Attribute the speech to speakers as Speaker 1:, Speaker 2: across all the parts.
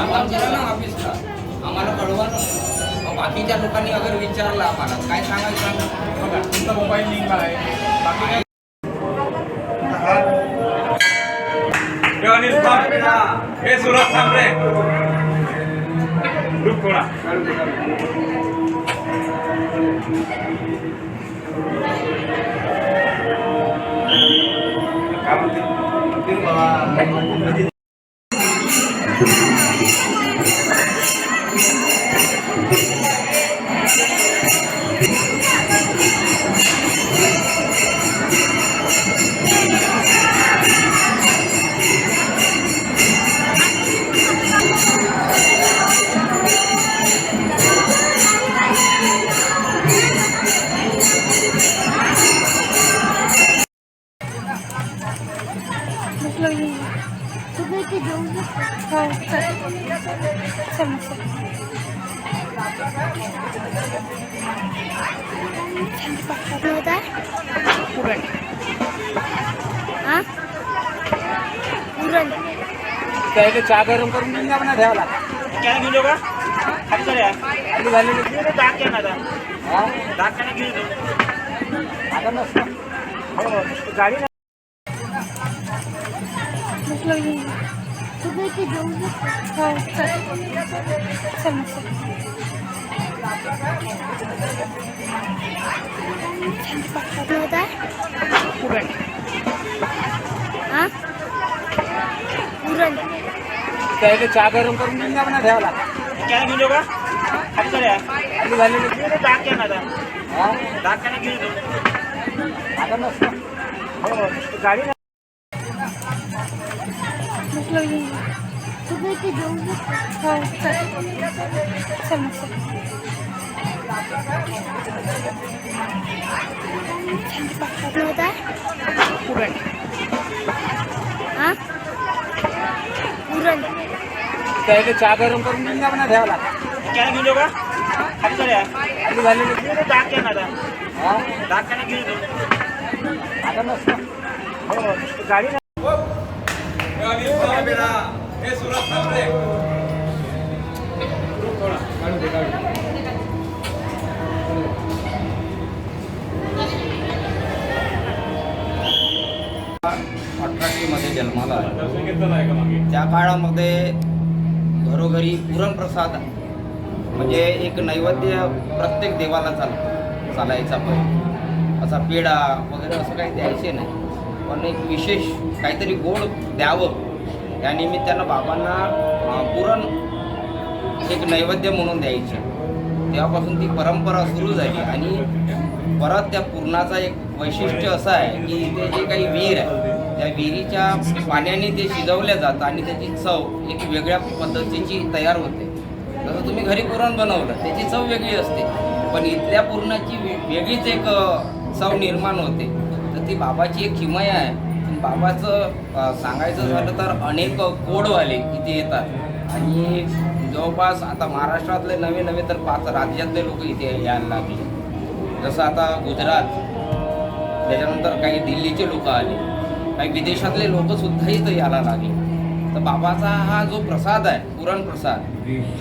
Speaker 1: आम्हाला करा ना ऑफिसला, आम्हाला कळवा ना. मग बाकीच्या लोकांनी अगर विचारलं आम्हाला काय सांगायचं,
Speaker 2: बघा तुमचा मोबाईल लिंक आहे बाकी काय अनिल थांब हे सुरत थांब रे ग्रुप थोडा
Speaker 1: त्याला चहा गरम करून घेऊन जा म्हणा द्यावला.
Speaker 2: काय घेऊन जाऊ का खाली चला
Speaker 1: खाली झालेली
Speaker 2: दाग घ्या ना आता
Speaker 1: हा
Speaker 2: दाग काय घेऊन जाऊ
Speaker 1: आता नसतं.
Speaker 2: हो गाडी
Speaker 1: त्याला चहा गरम करून घेऊन जा म्हणा द्यावला.
Speaker 2: काय घेऊन जाऊ का खाली चला
Speaker 1: खाली झालेली
Speaker 2: दाग घ्या ना आता
Speaker 1: हा
Speaker 2: दाग काय घेऊन जाऊ
Speaker 1: आता नसतं.
Speaker 2: हो गाडी
Speaker 1: त्याला चहा गरम करून घेऊन जा म्हणा द्यावला.
Speaker 2: काय घेऊन जाऊ का खाली चला
Speaker 1: खाली झालेली
Speaker 2: दाग घ्या ना आता
Speaker 1: हा
Speaker 2: दाग काय घेऊन जाऊ
Speaker 1: आता नसतं.
Speaker 2: हो गाडी
Speaker 3: हे सुरत थांब रे ग्रुप थोडा काढू दे काढू दे.
Speaker 1: 1800 मध्ये जन्माला आला.
Speaker 3: दर्शन घेतलं नाही का मागे
Speaker 1: त्या काळामध्ये घरोघरी पुरणप्रसाद म्हणजे एक नैवेद्य प्रत्येक देवाला चालायचा. पण असा पेढा वगैरे असं काही द्यायचे नाही, पण एक विशेष काहीतरी गोड द्यावं त्या निमित्तानं बाबांना पुरण एक नैवेद्य म्हणून द्यायचे. तेव्हापासून ती परंपरा सुरू झाली. आणि परत त्या पुरणाचा एक वैशिष्ट्य असं आहे की ते जे काही विहीर आहे त्या विहिरीच्या पाण्याने ते शिजवल्या जातं आणि त्याची चव एक वेगळ्या पद्धतीची तयार होते. जसं तुम्ही घरी पुरण बनवलं त्याची चव वेगळी असते, पण इथल्या पुरणाची वेगळीच एक चव निर्माण होते. तर ती बाबाची एक किमया आहे. बाबाचं सांगायचं झालं तर अनेक कोडवाले इथे येतात आणि जवळपास आता महाराष्ट्रातले नवे नवे तर 5 राज्यातले लोक इथे यायला लागले. जसं आता गुजरात, त्याच्यानंतर काही दिल्लीचे लोक आले, काही विदेशातले लोकसुद्धा इथं यायला लागले. तर बाबाचा हा जो प्रसाद आहे पुरणप्रसाद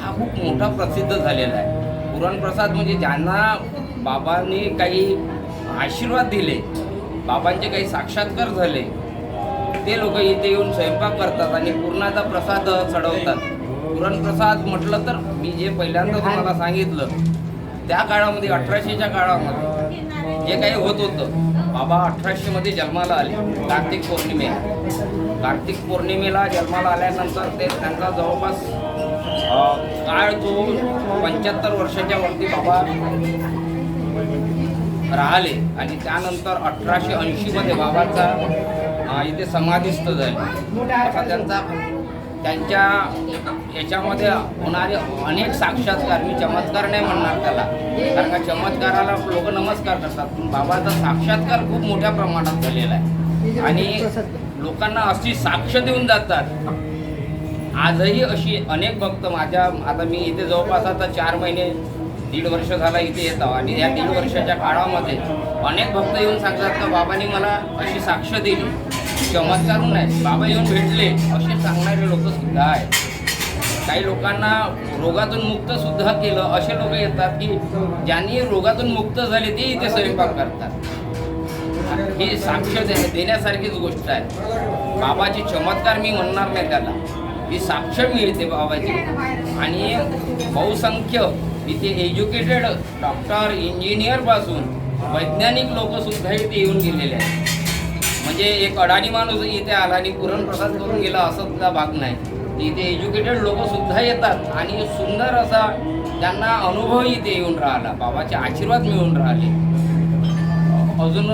Speaker 1: हा खूप मोठा प्रसिद्ध झालेला आहे. पुरणप्रसाद म्हणजे ज्यांना बाबांनी काही आशीर्वाद दिले, बाबांचे काही साक्षात्कार झाले, ते लोक इथे येऊन स्वयंपाक करतात आणि पुरणाचा प्रसाद चढवतात. पुरणप्रसाद म्हटलं तर मी जे पहिल्यांदा तुम्हाला सांगितलं त्या काळामध्ये 1800च्या काळामध्ये जे काही होत होतं, बाबा 1800 मध्ये जन्माला आले. कार्तिक पौर्णिमेला जन्माला आल्यानंतर ते त्यांचा जवळपास काळ तो 75 वर्षाच्या वरती बाबा राहिले. आणि त्यानंतर 1880 मध्ये बाबांचा इथे समाधीस्थ झाले. असा त्यांच्या याच्यामध्ये होणारे अनेक साक्षात्कार, मी चमत्कार नाही म्हणणार त्याला, कारण का चमत्काराला लोक नमस्कार करतात, पण बाबाचा साक्षात्कार खूप मोठ्या प्रमाणात झालेला आहे आणि लोकांना अशी साक्ष देऊन जातात. आजही अशी अनेक भक्त आता मी इथे जवळपास आता 4 महिने 1.5 वर्ष झाला इथे येतो आणि या 1.5 वर्षाच्या काळामध्ये अनेक भक्त येऊन सांगतात का बाबांनी मला अशी साक्ष दिली. चमत्कारून नाही, बाबा येऊन भेटले असे सांगणारे लोक सुद्धा आहेत. काही लोकांना रोगातून मुक्त सुद्धा केलं. असे लोक येतात की ज्यांनी रोगातून मुक्त झाले ते इथे स्वयंपाक करतात. ही साक्ष देण्यासारखीच गोष्ट आहे. बाबाचे चमत्कार मी म्हणणार नाही त्याला, ही साक्ष मिळते बाबाची. आणि बहुसंख्य इथे एज्युकेटेड डॉक्टर इंजिनियरपासून वैज्ञानिक लोकसुद्धा इथे येऊन गेलेले आहेत. म्हणजे एक अडाणी माणूस इथे आला आणि पुरणप्रसाद करून गेला असं सुद्धा भाग नाही. इथे एज्युकेटेड लोकसुद्धा येतात आणि सुंदर असा त्यांना अनुभव इथे येऊन राहिला, बाबाचे आशीर्वाद मिळून राहिले. अजून